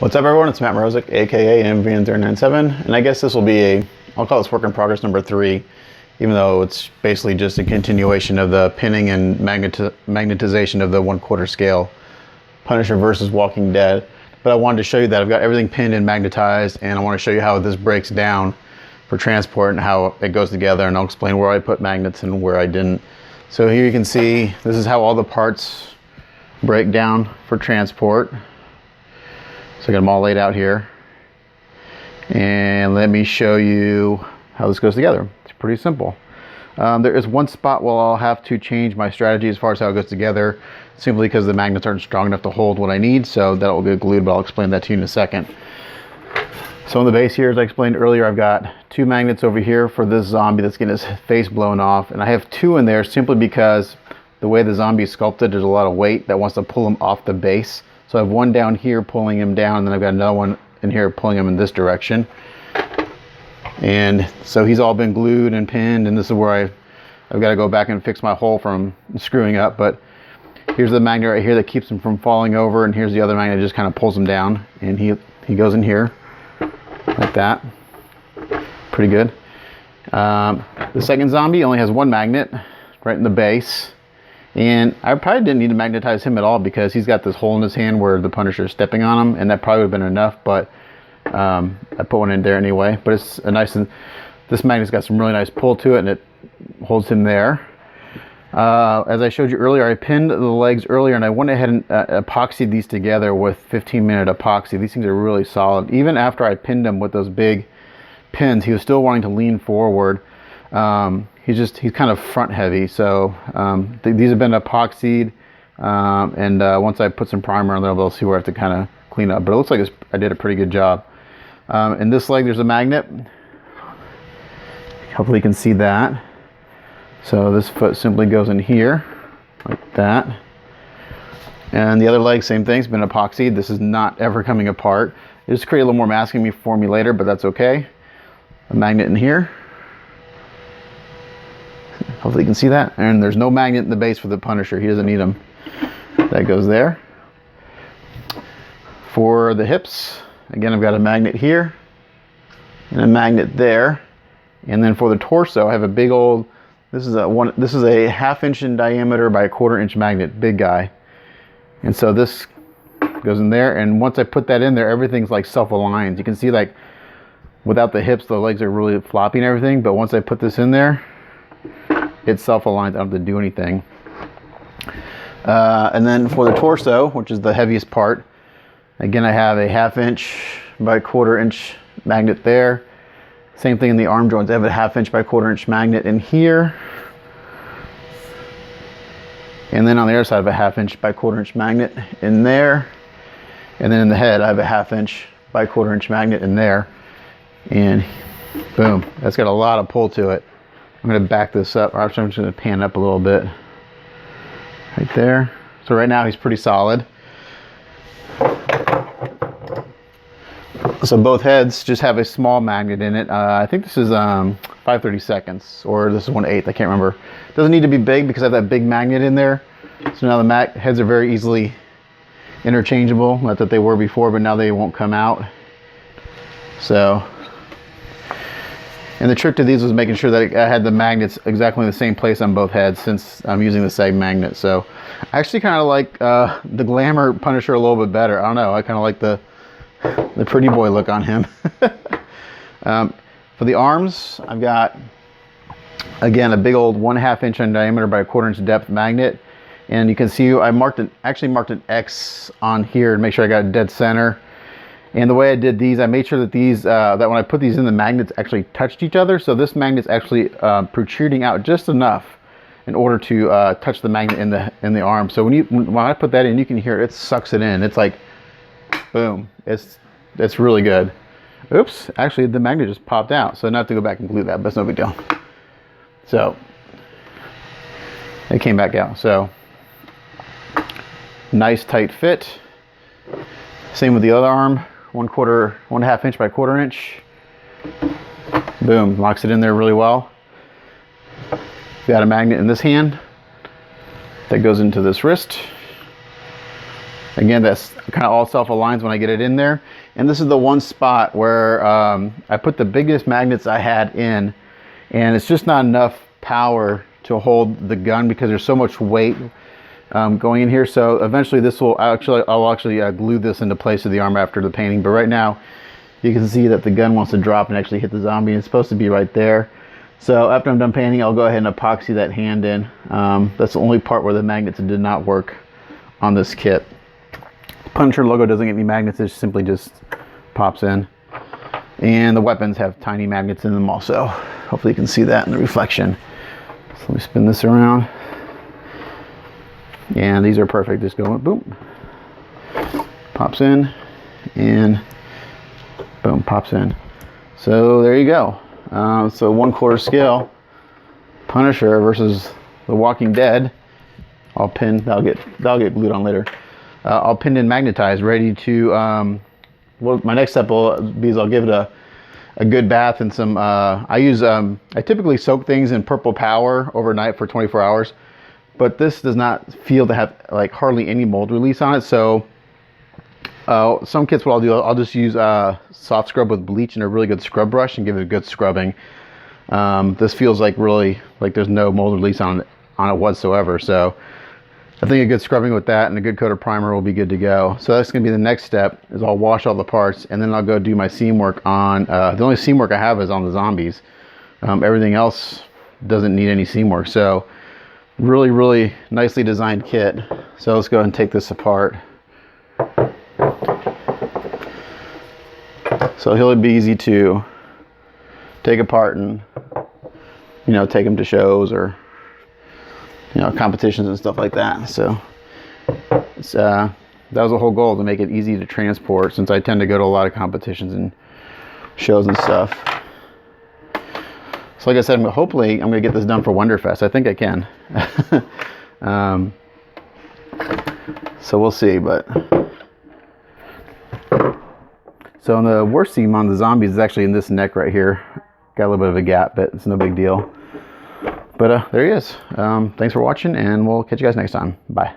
What's up everyone, it's Matt Mrozik, aka MVN097, and I guess this will be I'll call this work in progress number 3, even though it's basically just a continuation of the pinning and magnetization of the 1/4 scale Punisher versus Walking Dead. But I wanted to show you that I've got everything pinned and magnetized, and I want to show you how this breaks down for transport and how it goes together, and I'll explain where I put magnets and where I didn't. So here you can see, this is how all the parts break down for transport. So I got them all laid out here. And let me show you how this goes together. It's pretty simple. There is one spot where I'll have to change my strategy as far as how it goes together, simply because the magnets aren't strong enough to hold what I need, so that will get glued, but I'll explain that to you in a second. So on the base here, as I explained earlier, I've got 2 magnets over here for this zombie that's getting his face blown off, and I have 2 in there simply because the way the zombie is sculpted, there's a lot of weight that wants to pull him off the base. So I have one down here pulling him down, and then I've got another one in here pulling him in this direction. And so he's all been glued and pinned, and this is where I've got to go back and fix my hole from screwing up. But here's the magnet right here that keeps him from falling over, and here's the other magnet that just kind of pulls him down, and he goes in here like that. Pretty good. The second zombie only has 1 magnet right in the base. And I probably didn't need to magnetize him at all because he's got this hole in his hand where the Punisher is stepping on him, and that probably would have been enough, but I put one in there anyway. But it's a nice, this magnet's got some really nice pull to it, and it holds him there. As I showed you earlier, I pinned the legs earlier, and I went ahead and epoxied these together with 15-minute epoxy. These things are really solid. Even after I pinned him with those big pins, he was still wanting to lean forward. He's kind of front heavy, so these have been epoxied, and once I put some primer on there, we'll see where I have to kind of clean up, but it looks like I did a pretty good job. In this leg there's a magnet. Hopefully you can see that. So this foot simply goes in here like that, and the other leg, same thing, it's been epoxied. This is not ever coming apart. It just created a little more masking for me later, but that's okay. A magnet in here. Hopefully you can see that. And there's no magnet in the base for the Punisher. He doesn't need them. That goes there. For the hips, again, I've got a magnet here and a magnet there. And then for the torso, I have a big old, this is a 1/2 inch in diameter by 1/4 inch magnet, big guy. And so this goes in there. And once I put that in there, everything's like self-aligned. You can see, like, without the hips, the legs are really floppy and everything. But once I put this in there, it self-aligns. I don't have to do anything. And then for the torso, which is the heaviest part, again, I have a 1/2 inch by 1/4 inch magnet there. Same thing in the arm joints. I have a 1/2 inch by 1/4 inch magnet in here. And then on the other side, I have a 1/2 inch by 1/4 inch magnet in there. And then in the head, I have a 1/2 inch by 1/4 inch magnet in there. And boom, that's got a lot of pull to it. I'm going to back this up, or I'm just going to pan up a little bit right there. So right now he's pretty solid. So both heads just have a small magnet in it. I think this is 5/32, or this is 1/8, I can't remember. It doesn't need to be big because I have that big magnet in there. So now the heads are very easily interchangeable. Not that they were before, but now they won't come out. So, and the trick to these was making sure that I had the magnets exactly in the same place on both heads, since I'm using the same magnet. So I actually kind of like the Glamour Punisher a little bit better. I don't know, I kind of like the pretty boy look on him. For the arms, I've got, again, a big old 1/2 inch in diameter by 1/4 inch depth magnet. And you can see I actually marked an X on here to make sure I got a dead center. And the way I did these, I made sure that these, that when I put these in, the magnets actually touched each other. So this magnet's actually protruding out just enough in order to touch the magnet in the arm. So when I put that in, you can hear it sucks it in. It's like, boom. It's really good. Oops, actually the magnet just popped out. So now I have to go back and glue that, but it's no big deal. So it came back out. So nice tight fit. Same with the other arm. 1/2 inch by 1/4 inch. Boom, locks it in there really well. Got a magnet in this hand that goes into this wrist. Again, that's kind of all self-aligns when I get it in there. And this is the one spot where I put the biggest magnets I had in, and it's just not enough power to hold the gun because there's so much weight going in here. So eventually this will I'll actually glue this into place of the arm after the painting. But right now you can see that the gun wants to drop and actually hit the zombie. It's supposed to be right there. So after I'm done painting, I'll go ahead and epoxy that hand in. That's the only part where the magnets did not work on this kit. Punisher logo doesn't get any magnets, it simply just pops in. And the weapons have tiny magnets in them also. Hopefully you can see that in the reflection. So let me spin this around. And these are perfect, just go boom. Pops in, and boom, pops in. So there you go. So 1/4 scale Punisher versus The Walking Dead. I'll pin, that'll get glued on later. I'll pin in magnetized, ready to, well, my next step will be is I'll give it a good bath in some, I typically soak things in Purple Power overnight for 24 hours, but this does not feel to have like hardly any mold release on it. So some kits, what I'll do, I'll just use soft scrub with bleach and a really good scrub brush and give it a good scrubbing. This feels like really, like there's no mold release on it whatsoever. So I think a good scrubbing with that and a good coat of primer will be good to go. So that's going to be the next step, is I'll wash all the parts and then I'll go do my seam work on, the only seam work I have is on the zombies. Everything else doesn't need any seam work. So really, really nicely designed kit. So let's go ahead and take this apart. So it'll be easy to take apart and, you know, take them to shows or, you know, competitions and stuff like that. So it's, that was the whole goal, to make it easy to transport, since I tend to go to a lot of competitions and shows and stuff. So like I said, hopefully I'm going to get this done for Wonderfest. I think I can. So we'll see. But so the worst seam on the zombies is actually in this neck right here. Got a little bit of a gap, but it's no big deal. But there he is. Thanks for watching, and we'll catch you guys next time. Bye.